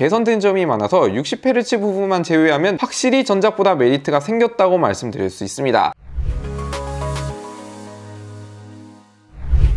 개선된 점이 많아서 60Hz 부분만 제외하면 확실히 전작보다 메리트가 생겼다고 말씀드릴 수 있습니다.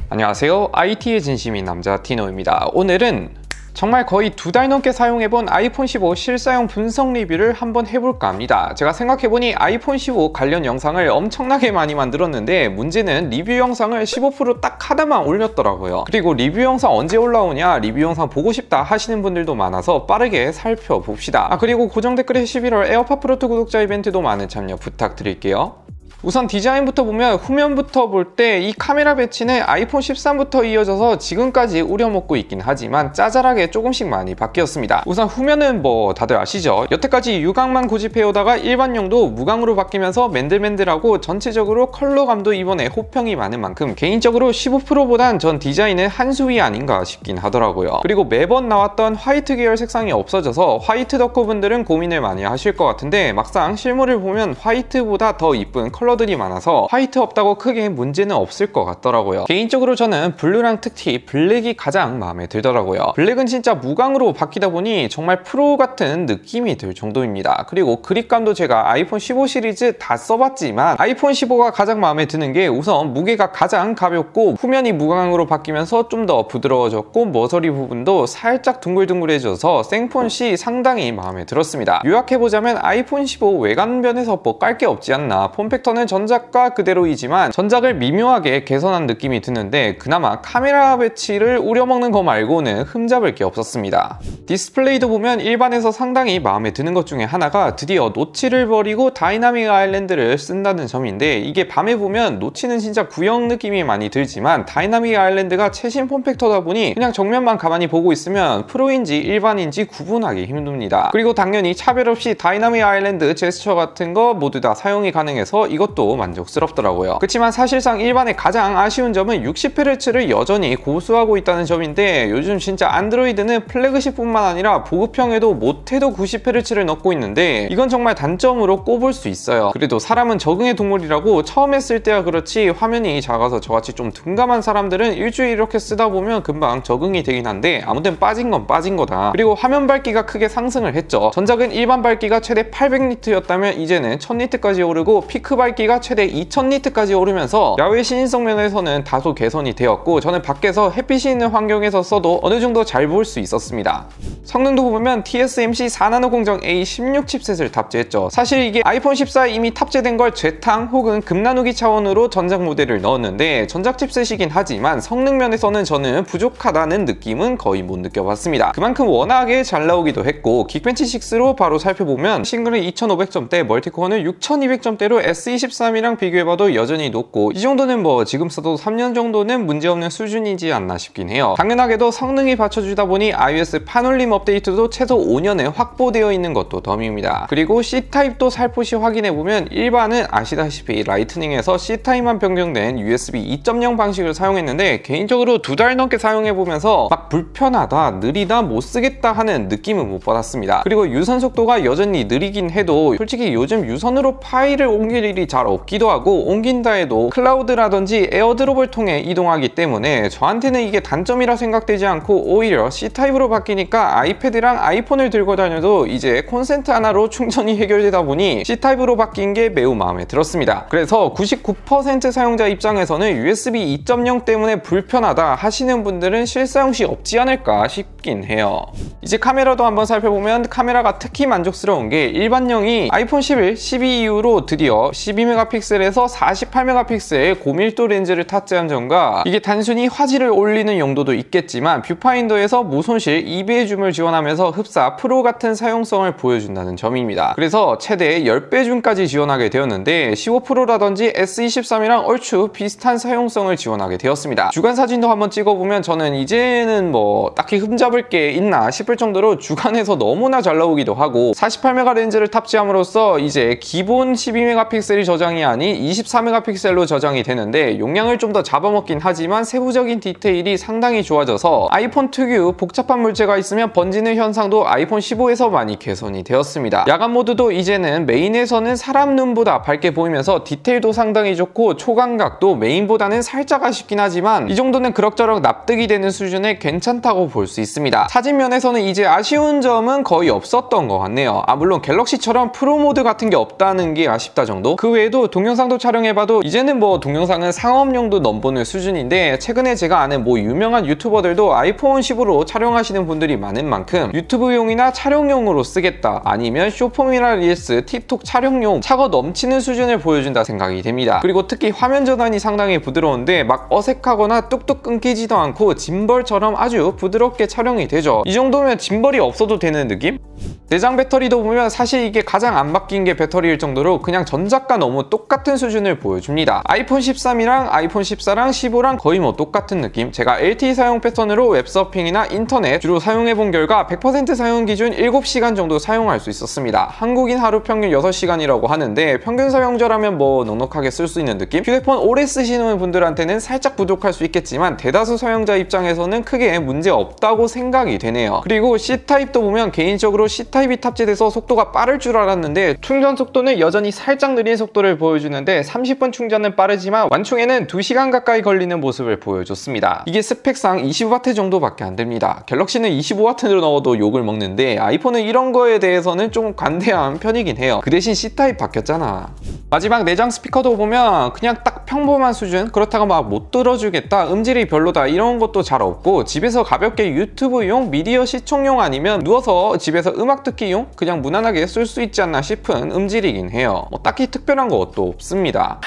안녕하세요, IT의 진심인 남자 티노입니다. 오늘은 정말 거의 2달 넘게 사용해본 아이폰 15 실사용 분석 리뷰를 한번 해볼까 합니다. 제가 생각해보니 아이폰 15 관련 영상을 엄청나게 많이 만들었는데 문제는 리뷰 영상을 15% 딱 하나만 올렸더라고요. 그리고 리뷰 영상 언제 올라오냐, 리뷰 영상 보고 싶다 하시는 분들도 많아서 빠르게 살펴봅시다. 그리고 고정 댓글에 11월 에어팟 프로 2 구독자 이벤트도 많은 참여 부탁드릴게요. 우선 디자인부터 보면 후면부터 볼 때 이 카메라 배치는 아이폰 13부터 이어져서 지금까지 우려먹고 있긴 하지만 짜잘하게 조금씩 많이 바뀌었습니다. 우선 후면은 뭐 다들 아시죠? 여태까지 유광만 고집해오다가 일반용도 무광으로 바뀌면서 맨들맨들하고 전체적으로 컬러감도 이번에 호평이 많은 만큼 개인적으로 15%보단 전 디자인은 한 수위 아닌가 싶긴 하더라고요. 그리고 매번 나왔던 화이트 계열 색상이 없어져서 화이트 덕후 분들은 고민을 많이 하실 것 같은데 막상 실물을 보면 화이트보다 더 이쁜 컬러들이 많아서 화이트 없다고 크게 문제는 없을 것 같더라고요. 개인적으로 저는 블루랑 특히 블랙이 가장 마음에 들더라고요. 블랙은 진짜 무광으로 바뀌다 보니 정말 프로 같은 느낌이 들 정도입니다. 그리고 그립감도 제가 아이폰 15 시리즈 다 써봤지만 아이폰 15가 가장 마음에 드는 게 우선 무게가 가장 가볍고 후면이 무광으로 바뀌면서 좀 더 부드러워졌고 머저리 부분도 살짝 둥글둥글해져서 생폰시 상당히 마음에 들었습니다. 요약해보자면 아이폰 15 외관면에서 뭐 깔 게 없지 않나. 폼팩터는 전작과 그대로이지만 전작을 미묘하게 개선한 느낌이 드는데 그나마 카메라 배치를 우려먹는 거 말고는 흠잡을 게 없었습니다. 디스플레이도 보면 일반에서 상당히 마음에 드는 것 중에 하나가 드디어 노치를 버리고 다이나믹 아일랜드를 쓴다는 점인데 이게 밤에 보면 노치는 진짜 구형 느낌이 많이 들지만 다이나믹 아일랜드가 최신 폼팩터다 보니 그냥 정면만 가만히 보고 있으면 프로인지 일반인지 구분하기 힘듭니다. 그리고 당연히 차별 없이 다이나믹 아일랜드 제스처 같은 거 모두 다 사용이 가능해서 이것도 만족스럽더라고요. 그렇지만 사실상 일반의 가장 아쉬운 점은 60Hz를 여전히 고수하고 있다는 점인데 요즘 진짜 안드로이드는 플래그십뿐만 아니라 보급형에도 못해도 90Hz를 넣고 있는데 이건 정말 단점으로 꼽을 수 있어요. 그래도 사람은 적응의 동물이라고 처음 했을 때야 그렇지 화면이 작아서 저같이 좀 둔감한 사람들은 일주일 이렇게 쓰다 보면 금방 적응이 되긴 한데 아무튼 빠진 건 빠진 거다. 그리고 화면 밝기가 크게 상승을 했죠. 전작은 일반 밝기가 최대 800니트였다면 이제는 1000니트까지 오르고 피크 밝기가 최대 2000니트까지 오르면서 야외 시인성 면에서는 다소 개선이 되었고 저는 밖에서 햇빛이 있는 환경에서 써도 어느 정도 잘 볼 수 있었습니다. 성능도 보면 TSMC 4나노 공정 A16 칩셋을 탑재했죠. 사실 이게 아이폰 14에 이미 탑재된 걸 재탕 혹은 금나누기 차원으로 전작 모델을 넣었는데 전작 칩셋이긴 하지만 성능 면에서는 저는 부족하다는 느낌은 거의 못 느껴봤습니다. 그만큼 워낙에 잘 나오기도 했고 긱벤치 6로 바로 살펴보면 싱글은 2500점대, 멀티코어는 6200점대로 S23이랑 비교해봐도 여전히 높고 이 정도는 뭐 지금 써도 3년 정도는 문제없는 수준이지 않나 싶긴 해요. 당연하게도 성능이 받쳐주다 보니 iOS 판올림 업데이트도 최소 5년에 확보되어 있는 것도 덤입니다. 그리고 C타입도 살포시 확인해보면 일반은 아시다시피 라이트닝에서 C타입만 변경된 USB 2.0 방식을 사용했는데 개인적으로 2달 넘게 사용해보면서 막 불편하다, 느리다, 못쓰겠다 하는 느낌은 못 받았습니다. 그리고 유선 속도가 여전히 느리긴 해도 솔직히 요즘 유선으로 파일을 옮길 일이 잘 없기도 하고 옮긴다 해도 클라우드라든지 에어드롭을 통해 이동하기 때문에 저한테는 이게 단점이라 생각되지 않고 오히려 C타입으로 바뀌니까 아이패드랑 아이폰을 들고 다녀도 이제 콘센트 하나로 충전이 해결되다 보니 C타입으로 바뀐 게 매우 마음에 들었습니다. 그래서 99% 사용자 입장에서는 USB 2.0 때문에 불편하다 하시는 분들은 실사용 시 없지 않을까 싶긴 해요. 이제 카메라도 한번 살펴보면 카메라가 특히 만족스러운 게 일반형이 아이폰 11, 12 이후로 드디어 12메가픽셀에서 48메가픽셀 고밀도 렌즈를 탑재한 점과 이게 단순히 화질을 올리는 용도도 있겠지만 뷰파인더에서 무손실 2배의 줌을 지원하면서 흡사 프로 같은 사용성을 보여준다는 점입니다. 그래서 최대 10배 줌까지 지원하게 되었는데 15 프로라든지 S23이랑 얼추 비슷한 사용성을 지원하게 되었습니다. 주간 사진도 한번 찍어보면 저는 이제는 뭐 딱히 흠잡을 게 있나 싶을 정도로 주간에서 너무나 잘 나오기도 하고 48메가 렌즈를 탑재함으로써 이제 기본 12메가픽셀이 저장이 아닌 24메가픽셀로 저장이 되는데 용량을 좀 더 잡아먹긴 하지만 세부적인 디테일이 상당히 좋아져서 아이폰 특유 복잡한 물체가 있으면 번지는 현상도 아이폰 15에서 많이 개선이 되었습니다. 야간 모드도 이제는 메인에서는 사람 눈보다 밝게 보이면서 디테일도 상당히 좋고 초광각도 메인보다는 살짝 아쉽긴 하지만 이 정도는 그럭저럭 납득이 되는 수준의 괜찮다고 볼 수 있습니다. 사진 면에서는 이제 아쉬운 점은 거의 없었던 것 같네요. 물론 갤럭시처럼 프로 모드 같은 게 없다는 게 아쉽다 정도? 그 외에도 동영상도 촬영해봐도 이제는 뭐 동영상은 상업용도 넘보는 수준인데 최근에 제가 아는 뭐 유명한 유튜버들도 아이폰 10으로 촬영하시는 분들이 많은 만큼 유튜브용이나 촬영용으로 쓰겠다 아니면 쇼폼이나 릴스, 틱톡 촬영용 차고 넘치는 수준을 보여준다 생각이 됩니다. 그리고 특히 화면 전환이 상당히 부드러운데 막 어색하거나 뚝뚝 끊기지도 않고 짐벌처럼 아주 부드럽게 촬영이 되죠. 이 정도면 짐벌이 없어도 되는 느낌? 내장 배터리도 보면 사실 이게 가장 안 바뀐 게 배터리일 정도로 그냥 전작과 너무 똑같은 수준을 보여줍니다. 아이폰 13이랑 아이폰 14랑 15랑 거의 뭐 똑같은 느낌? 제가 LTE 사용 패턴으로 웹서핑이나 인터넷 주로 사용해본 결과 100% 사용 기준 7시간 정도 사용할 수 있었습니다. 한국인 하루 평균 6시간이라고 하는데 평균 사용자라면 뭐 넉넉하게 쓸 수 있는 느낌? 휴대폰 오래 쓰시는 분들한테는 살짝 부족할 수 있겠지만 대다수 사용자 입장에서는 크게 문제 없다고 생각이 되네요. 그리고 C타입도 보면 개인적으로 C타입이 탑재돼서 속도가 빠를 줄 알았는데 충전 속도는 여전히 살짝 느린 속도를 보여주는데 30분 충전은 빠르지만 완충에는 2시간 가까이 걸리는 모습을 보여줬습니다. 이게 스펙상 20W 정도밖에 안 됩니다. 갤럭시는 25W로 넣어도 욕을 먹는데 아이폰은 이런 거에 대해서는 좀 관대한 편이긴 해요. 그 대신 C타입 바뀌었잖아. 마지막 내장 스피커도 보면 그냥 딱 평범한 수준? 그렇다고 막 못 들어주겠다, 음질이 별로다 이런 것도 잘 없고 집에서 가볍게 유튜브용, 미디어 시청용 아니면 누워서 집에서 음악 듣기용 그냥 무난하게 쓸 수 있지 않나 싶은 음질이긴 해요. 뭐 딱히 특별한 것도 없습니다.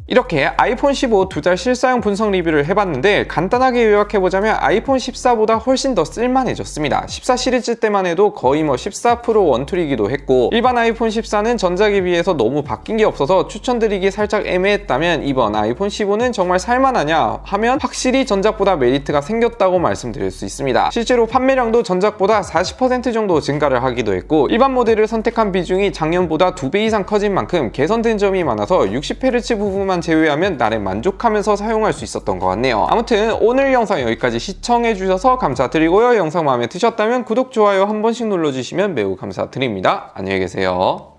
이렇게 아이폰 15 두 달 실사용 분석 리뷰를 해봤는데 간단하게 요약해보자면 아이폰 14보다 훨씬 더 쓸만해졌습니다. 14 시리즈 때만 해도 거의 뭐 14 프로 원툴이기도 했고 일반 아이폰 14는 전작에 비해서 너무 바뀐 게 없어서 추천드리기 살짝 애매했다면 이번 아이폰 15는 정말 살만하냐 하면 확실히 전작보다 메리트가 생겼다고 말씀드릴 수 있습니다. 실제로 판매량도 전작보다 40% 정도 증가를 하기도 했고 일반 모델을 선택한 비중이 작년보다 2배 이상 커진 만큼 개선된 점이 많아서 60Hz 부분만 제외하면 나름 만족하면서 사용할 수 있었던 것 같네요. 아무튼 오늘 영상 여기까지 시청해주셔서 감사드리고요. 영상 마음에 드셨다면 구독, 좋아요 한 번씩 눌러주시면 매우 감사드립니다. 안녕히 계세요.